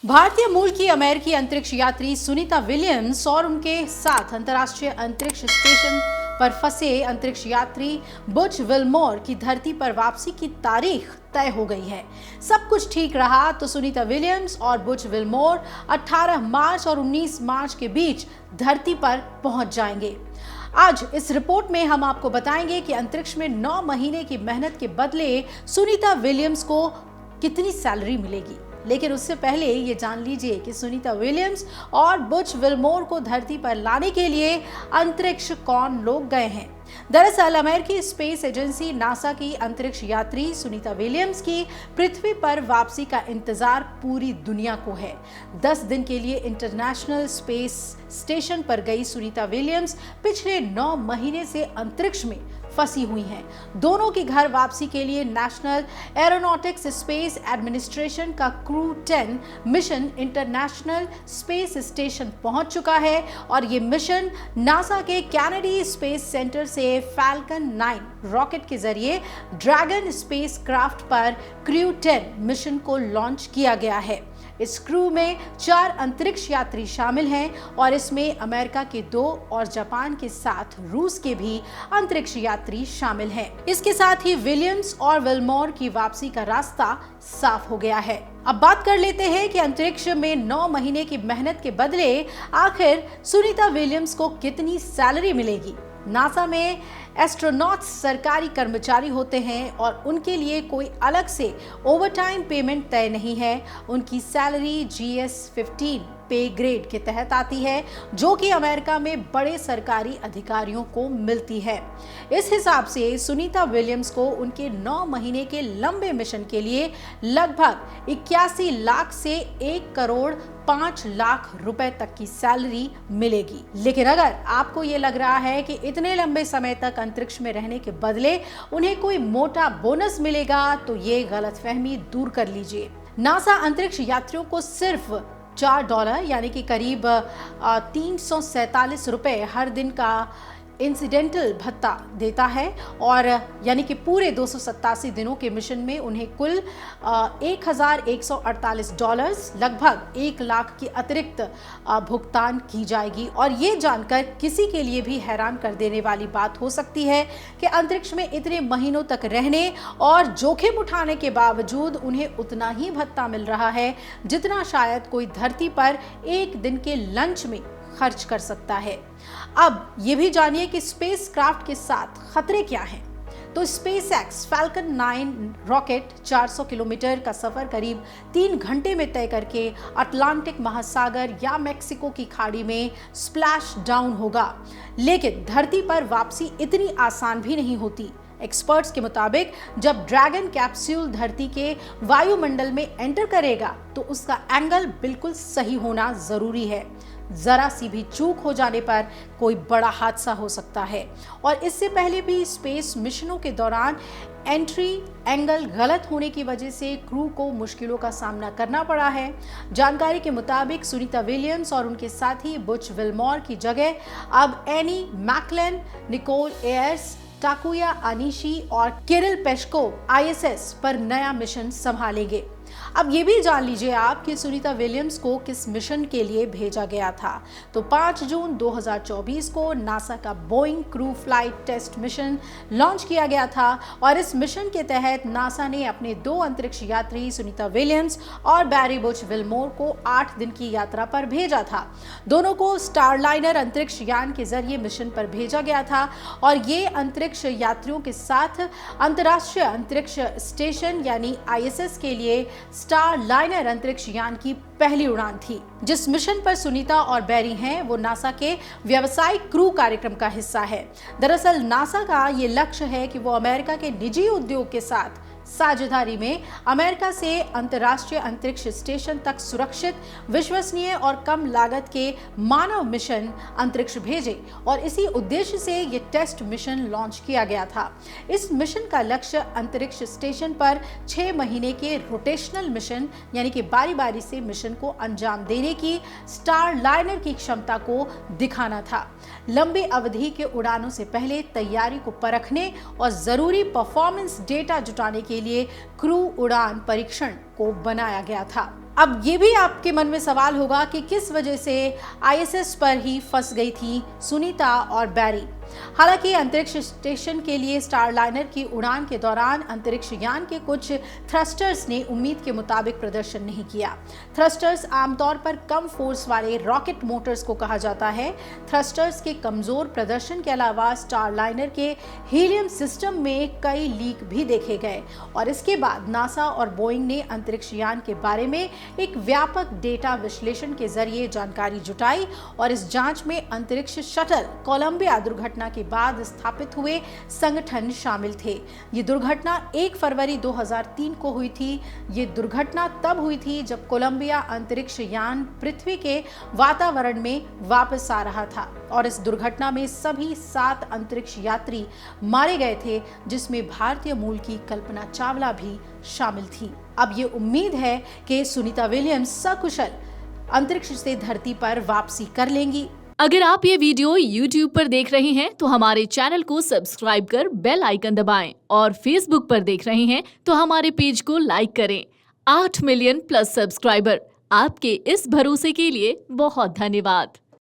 भारतीय मूल की अमेरिकी अंतरिक्ष यात्री सुनीता विलियम्स और उनके साथ अंतर्राष्ट्रीय अंतरिक्ष स्टेशन पर फंसे अंतरिक्ष यात्री बुच विल्मोर की धरती पर वापसी की तारीख तय हो गई है। सब कुछ ठीक रहा तो सुनीता विलियम्स और बुच विल्मोर 18 मार्च और 19 मार्च के बीच धरती पर पहुंच जाएंगे। आज इस रिपोर्ट में हम आपको बताएंगे कि अंतरिक्ष में 9 महीने की मेहनत के बदले सुनीता विलियम्स को कितनी सैलरी मिलेगी। लेकिन उससे पहले ये जान लीजिए कि सुनीता विलियम्स और बुच विल्मोर को धरती पर लाने के लिए अंतरिक्ष कौन लोग गए हैं। दरअसल अमेरिकी स्पेस एजेंसी नासा की अंतरिक्ष यात्री सुनीता विलियम्स की पृथ्वी पर वापसी का इंतजार पूरी दुनिया को है। 10 दिन के लिए इंटरनेशनल स्पेस स्टेशन पर गई सुनीता विलियम्स पिछले 9 महीने से अंतरिक्ष में फंसी हुई हैं। दोनों की घर वापसी के लिए नेशनल एरोनॉटिक्स स्पेस एडमिनिस्ट्रेशन का crew 10 mission international space station पहुंच चुका है और ये मिशन नासा के कैनेडी स्पेस सेंटर से फैल्कन 9 रॉकेट के जरिए ड्रैगन स्पेस क्राफ्ट पर क्रू 10 मिशन को लॉन्च किया गया है। इस क्रू में 4 अंतरिक्ष यात्री शामिल हैं और इसमें अमेरिका के 2 और जापान के साथ रूस के भी अंतरिक्ष यात्री शामिल हैं। इसके साथ ही विलियम्स और विल्मोर की वापसी का रास्ता साफ हो गया है। अब बात कर लेते हैं कि अंतरिक्ष में 9 महीने की मेहनत के बदले आखिर सुनीता विलियम्स को कितनी सैलरी मिलेगी। नासा में एस्ट्रोनॉट्स सरकारी कर्मचारी होते हैं और उनके लिए कोई अलग से ओवरटाइम पेमेंट तय नहीं है। उनकी सैलरी GS-15 पे ग्रेड के तहत आती है, जो कि अमेरिका में बड़े सरकारी अधिकारियों को मिलती है। इस हिसाब से सुनीता विलियम्स को उनके 9 महीने के लंबे मिशन के लिए लगभग 81 लाख से 1 करोड़ 5 लाख रुपए तक की सैलरी मिलेगी। लेकिन अगर आपको ये लग रहा है कि इतने लंबे समय तक अंतरिक्ष में रहने के बदले उन्हें कोई मोटा बोनस मिलेगा, तो ये गलतफहमी दूर कर लीजिए। नासा अंतरिक्ष यात्रियों को सिर्फ $4 यानी कि करीब 347 रुपए हर दिन का इंसिडेंटल भत्ता देता है और यानी कि पूरे 287 दिनों के मिशन में उन्हें कुल $1148 लगभग 1 लाख की अतिरिक्त भुगतान की जाएगी। और ये जानकर किसी के लिए भी हैरान कर देने वाली बात हो सकती है कि अंतरिक्ष में इतने महीनों तक रहने और जोखिम उठाने के बावजूद उन्हें उतना ही भत्ता मिल रहा है जितना शायद कोई धरती पर एक दिन के लंच में खर्च कर सकता है। अब ये भी जानिए कि स्पेस क्राफ्ट के साथ खतरे क्या हैं। तो स्पेसएक्स फैल्कन 9 रॉकेट 400 किलोमीटर का सफर करीब 3 घंटे में तय करके अटलांटिक महासागर या मेक्सिको की खाड़ी में स्प्लैश डाउन होगा। लेकिन धरती पर वापसी इतनी आसान भी नहीं होती। एक्सपर्ट्स के मुताबिक जब ड्रैगन कैप्सूल धरती के वायुमंडल में एंटर करेगा तो उसका एंगल बिल्कुल सही होना जरूरी है। जरा सी भी चूक हो जाने पर कोई बड़ा हादसा हो सकता है और इससे पहले भी स्पेस मिशनों के दौरान एंट्री एंगल गलत होने की वजह से क्रू को मुश्किलों का सामना करना पड़ा है। जानकारी के मुताबिक सुनीता विलियम्स और उनके साथी बुच विल्मोर की जगह अब एनी मैकलेन, निकोल एयर्स, टाकुया अनिशी और किरिल पेस्कोव ISS पर नया मिशन संभालेंगे। अब ये भी जान लीजिए आप कि सुनीता विलियम्स को किस मिशन के लिए भेजा गया था। तो 5 जून 2024 को नासा का Boeing crew flight test mission launch किया गया था और इस मिशन के तहत नासा ने अपने 2 अंतरिक्ष यात्री सुनीता विलियम्स और बैरी बुच विल्मोर को 8 दिन की यात्रा पर भेजा था। दोनों को स्टारलाइनर अंतरिक्ष यान के जरिए मिशन पर भेजा गया था और ये अंतरिक्ष यात्रियों के साथ अंतर्राष्ट्रीय अंतरिक्ष स्टेशन यानी ISS के लिए स्टारलाइनर अंतरिक्ष यान की पहली उड़ान थी। जिस मिशन पर सुनीता और बैरी हैं वो नासा के व्यावसायिक क्रू कार्यक्रम का हिस्सा है। दरअसल नासा का ये लक्ष्य है कि वो अमेरिका के निजी उद्योग के साथ साझेदारी में अमेरिका से अंतर्राष्ट्रीय अंतरिक्ष स्टेशन तक सुरक्षित, विश्वसनीय और कम लागत के मानव मिशन अंतरिक्ष भेजे और इसी उद्देश्य से ये टेस्ट मिशन लॉन्च किया गया था। इस मिशन का लक्ष्य अंतरिक्ष स्टेशन पर 6 महीने के रोटेशनल मिशन यानी कि बारी बारी से मिशन को अंजाम देने की स्टारलाइनर की क्षमता को दिखाना था। लंबी अवधि के उड़ानों से पहले तैयारी को परखने और जरूरी परफॉर्मेंस डेटा जुटाने के के लिए क्रू उड़ान परीक्षण को बनाया गया था। अब ये भी आपके मन में सवाल होगा कि किस वजह से आईएसएस पर ही फंस गई थी सुनीता और बैरी। हालांकि अंतरिक्ष स्टेशन के लिए स्टारलाइनर की उड़ान के दौरान अंतरिक्ष यान के कुछ थ्रस्टर्स ने उम्मीद के मुताबिक प्रदर्शन नहीं किया। थ्रस्टर्स आमतौर पर कम फोर्स वाले रॉकेट मोटर्स को कहा जाता है। थ्रस्टर्स के कमजोर प्रदर्शन के अलावा स्टारलाइनर के हीलियम सिस्टम में कई लीक भी देखे गए और इसके बाद नासा और बोइंग ने अंतरिक्ष यान के बारे में एक व्यापक डेटा विश्लेषण के जरिए जानकारी जुटाई और इस जांच में अंतरिक्ष शटल कोलंबिया दुर्घटना के बाद स्थापित हुए संगठन शामिल थे। ये दुर्घटना 1 फरवरी 2003 को हुई थी। ये दुर्घटना तब हुई थी जब कोलंबिया अंतरिक्ष यान पृथ्वी के वातावरण में वापस आ रहा था और इस दुर्घटना में सभी 7 अंतरिक्ष यात्री मारे गए थे, जिसमें भारतीय मूल की कल्पना चावला भी शामिल थी। अब ये उम्मीद है कि सुनीता विलियम्स सकुशल अंतरिक्ष से धरती पर वापसी कर लेंगी। अगर आप ये वीडियो YouTube पर देख रहे हैं तो हमारे चैनल को सब्सक्राइब कर बेल आइकन दबाएं और Facebook पर देख रहे हैं तो हमारे पेज को लाइक करें। 8 मिलियन प्लस सब्सक्राइबर, आपके इस भरोसे के लिए बहुत धन्यवाद।